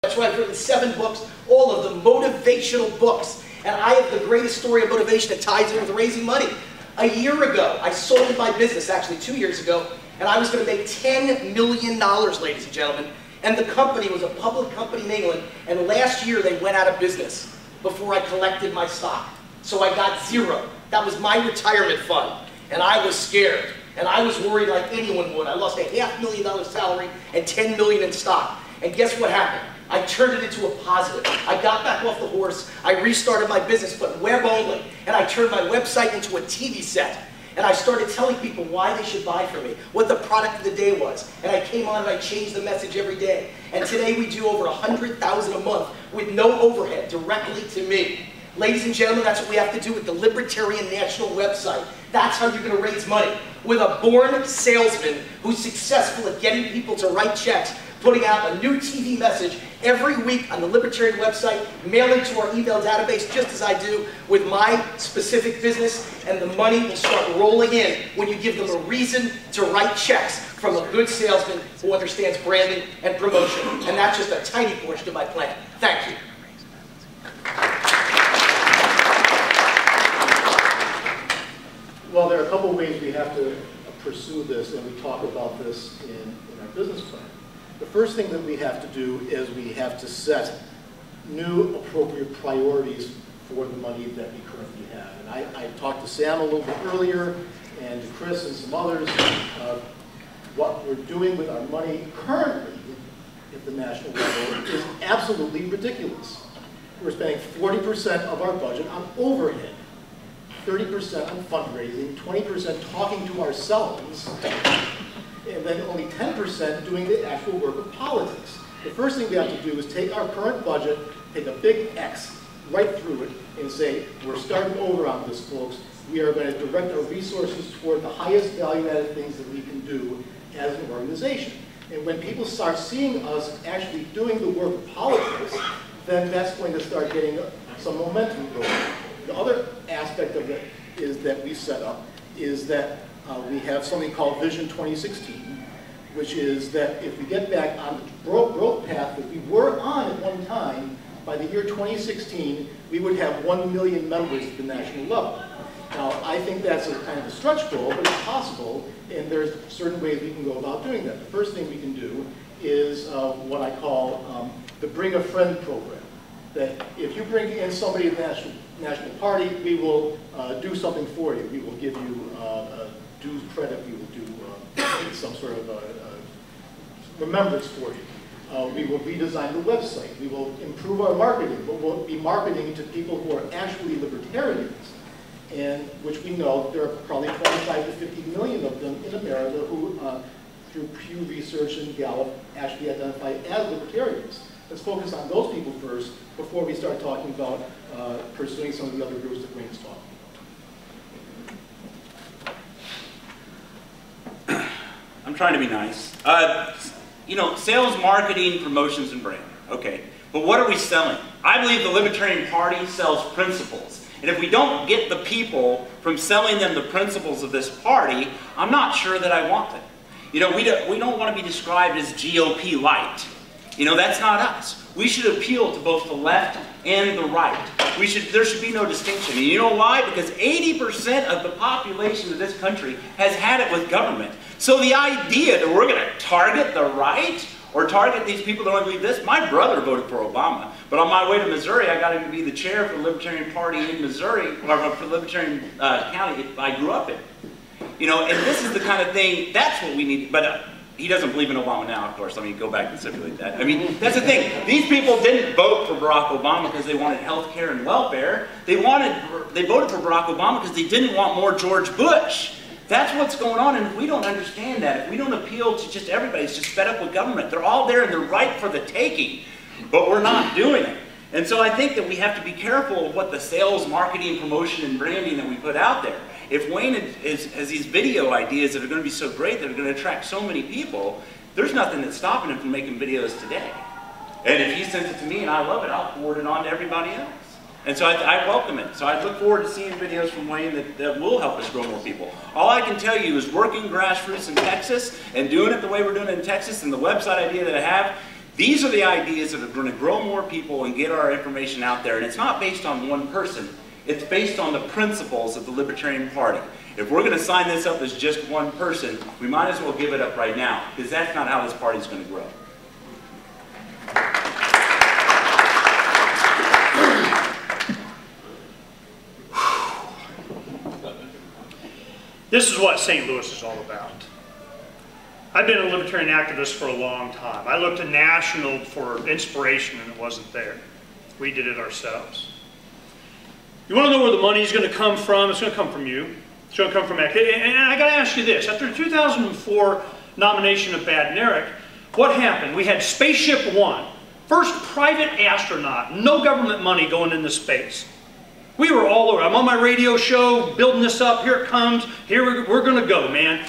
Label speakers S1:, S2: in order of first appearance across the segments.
S1: That's why I've written 7 books, all of them motivational books. And I have the greatest story of motivation that ties in with raising money. A year ago, I sold my business, actually 2 years ago, and I was going to make $10 million, ladies and gentlemen. And the company was a public company in England, and last year they went out of business before I collected my stock. So I got 0. That was my retirement fund. And I was scared. And I was worried like anyone would. I lost a $500,000 salary and $10 million in stock. And guess what happened? I turned it into a positive. I got back off the horse. I restarted my business, but web only. And I turned my website into a TV set. And I started telling people why they should buy from me, what the product of the day was. And I came on and I changed the message every day. And today we do over $100,000 a month with no overhead, directly to me. Ladies and gentlemen, that's what we have to do with the Libertarian National website. That's how you're going to raise money. With a born salesman who's successful at getting people to write checks, putting out a new TV message every week on the Libertarian website, mailing to our email database just as I do with my specific business, and the money will start rolling in when you give them a reason to write checks from a good salesman who understands branding and promotion. And that's just a tiny portion of my plan. Thank you.
S2: Well, there are a couple of ways we have to pursue this, and we talk about this in our business plan. The first thing that we have to do is we have to set new appropriate priorities for the money that we currently have. And I talked to Sam a little bit earlier, and to Chris and some others, what we're doing with our money currently at the national level is absolutely ridiculous. We're spending 40% of our budget on overhead, 30% on fundraising, 20% talking to ourselves, and then only 10% doing the actual work of politics. The first thing we have to do is take our current budget, take a big X right through it, and say, we're starting over on this, folks. We are going to direct our resources toward the highest value-added things that we can do as an organization. And when people start seeing us actually doing the work of politics, then that's going to start getting some momentum going. The other aspect of it is that we set up is that we have something called Vision 2016, which is that if we get back on the growth path that we were on at one time, by the year 2016, we would have 1 million members at the national level. Now, I think that's a kind of a stretch goal, but it's possible, and there's certain ways we can go about doing that. The first thing we can do is what I call the Bring a Friend program. That if you bring in somebody at the National Party, we will do something for you. We will give you dues credit. We will do some sort of remembrance for you. We will redesign the website. We will improve our marketing. But we'll be marketing to people who are actually libertarians, and which we know there are probably 25 to 50 million of them in America who, through Pew Research and Gallup, actually identify as libertarians. Let's focus on those people first before we start talking about pursuing some of the other groups that Wayne's talking
S3: about. I'm trying to be nice. You know, sales, marketing, promotions, and branding. Okay, but what are we selling? I believe the Libertarian Party sells principles. And if we don't get the people from selling them the principles of this party, I'm not sure that I want them. You know, we don't want to be described as GOP light. You know, that's not us. We should appeal to both the left and the right. There should be no distinction. And you know why? Because 80% of the population of this country has had it with government. So the idea that we're going to target the right or target these people that don't believe this, my brother voted for Obama. But on my way to Missouri, I got him to be the chair for the Libertarian Party in Missouri, or for Libertarian County I grew up in. You know, and this is the kind of thing, that's what we need. But he doesn't believe in Obama now, of course. I mean, go back and stipulate that. I mean, that's the thing. These people didn't vote for Barack Obama because they wanted health care and welfare. They voted for Barack Obama because they didn't want more George Bush. That's what's going on, and if we don't understand that, if we don't appeal to just everybody, it's just fed up with government. They're all there and they're ripe for the taking, but we're not doing it. And so I think that we have to be careful of what the sales, marketing, promotion, and branding that we put out there. If Wayne has these video ideas that are going to be so great, that are going to attract so many people, there's nothing that's stopping him from making videos today. And if he sends it to me and I love it, I'll forward it on to everybody else. And so I welcome it. So I look forward to seeing videos from Wayne that will help us grow more people. All I can tell you is working grassroots in Texas and doing it the way we're doing it in Texas, and the website idea that I have, These are the ideas that are going to grow more people and get our information out there. And it's not based on one person. It's based on the principles of the Libertarian Party. If we're going to sign this up as just one person, we might as well give it up right now, because that's not how this party is going to grow.
S4: This is what St. Louis is all about. I've been a libertarian activist for a long time. I looked to national for inspiration and it wasn't there. We did it ourselves. You want to know where the money is going to come from? It's going to come from you. It's going to come from activity. And I got to ask you this. After the 2004 nomination of Badnarik, what happened? We had Spaceship One, first private astronaut, no government money going into space. We were all over. I'm on my radio show, building this up. Here it comes. Here we're going to go, man.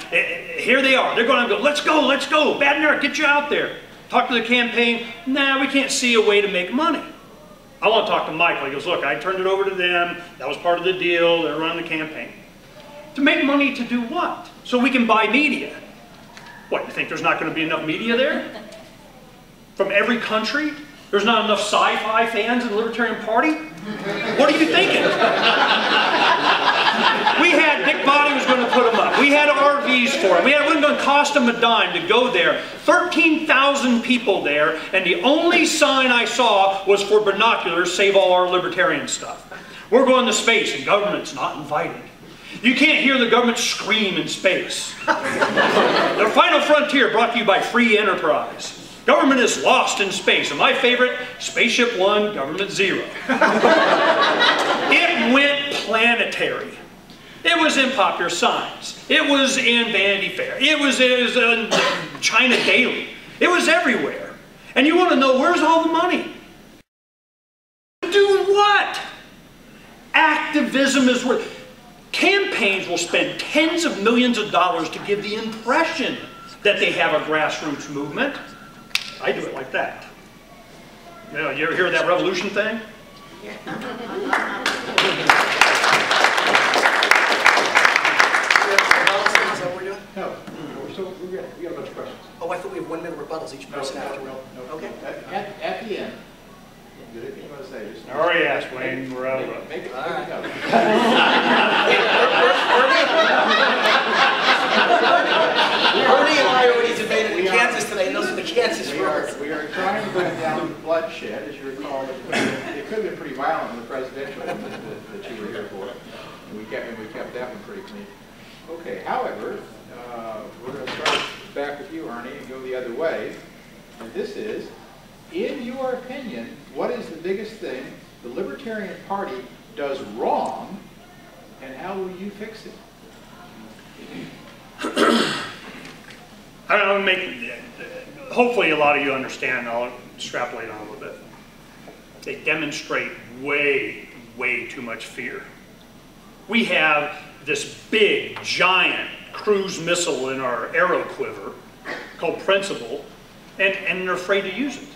S4: Here they are. They're going to go. Let's go. Let's go. Badnarik, get you out there. Talk to the campaign. Nah, we can't see a way to make money. I want to talk to Michael. He goes, look, I turned it over to them. That was part of the deal. They're running the campaign. To make money to do what? So we can buy media. What, you think there's not going to be enough media there? From every country? There's not enough sci-fi fans in the Libertarian Party? What are you thinking? We had, Dick Body was going to put them up. We had RVs for them. It wasn't going to cost them a dime to go there. 13,000 people there, and the only sign I saw was for binoculars, save all our libertarian stuff. We're going to space, and government's not invited. You can't hear the government scream in space. The Final Frontier brought to you by Free Enterprise. Government is lost in space. And my favorite, Spaceship One, Government Zero. It went planetary. It was in Popular Science. It was in Vanity Fair. It was in China Daily. It was everywhere. And you want to know, where's all the money? Do what? Activism is worth. Campaigns will spend tens of millions of dollars to give the impression that they have a grassroots movement. I do it like that. You know, you ever hear that revolution thing?
S1: Yeah. Is that what we're doing?
S2: No, we got a bunch of questions.
S1: Oh, I thought we have 1 minute rebuttals each person after.
S2: No.
S1: Okay.
S2: At the end, you want to say? Just
S4: I already asked, Wayne. We're out of it.
S2: Make it go.
S1: Ernie and I already debated in Kansas today, and those are the Kansas rules.
S5: We are trying to bring down bloodshed. As you recall, it could have been pretty violent in the presidential that you were here for. And we kept that one pretty clean. Okay, however, we're going to start back with you, Ernie, and go the other way. And this is, in your opinion, what is the biggest thing the Libertarian Party does wrong, and how will you fix it?
S4: I don't know, hopefully a lot of you understand. I'll extrapolate on a little bit. They demonstrate way, way too much fear. We have this big, giant cruise missile in our arrow quiver called Principle, and they're afraid to use it.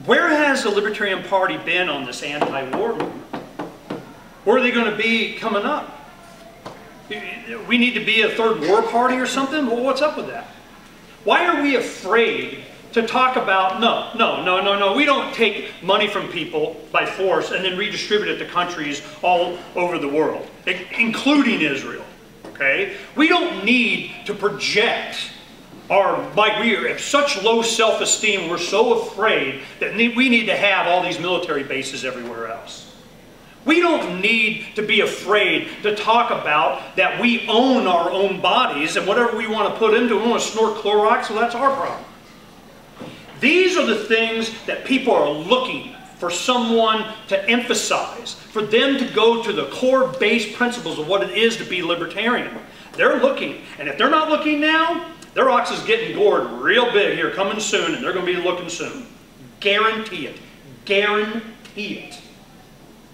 S4: Where has the Libertarian Party been on this anti-war movement? Where are they going to be coming up? We need to be a third war party or something? Well, what's up with that? Why are we afraid to talk about, no, we don't take money from people by force and then redistribute it to countries all over the world, including Israel, okay? We don't need to project like we have such low self-esteem, we're so afraid that we need to have all these military bases everywhere else. We don't need to be afraid to talk about that we own our own bodies and whatever we want to put into it, we want to snort Clorox, well, that's our problem. These are the things that people are looking for someone to emphasize, for them to go to the core base principles of what it is to be libertarian. They're looking, and if they're not looking now, their ox is getting gored real big here, coming soon, and they're going to be looking soon. Guarantee it. Guarantee it.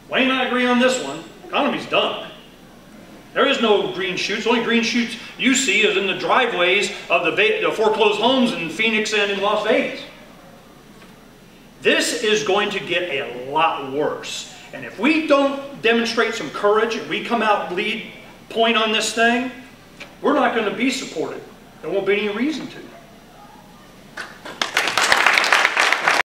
S4: Wayne and I agree on this one. Economy's done. There is no green shoots. The only green shoots you see is in the driveways of the foreclosed homes in Phoenix and in Las Vegas. This is going to get a lot worse. And if we don't demonstrate some courage, and we come out lead point on this thing, we're not going to be supported. There won't be any reason to.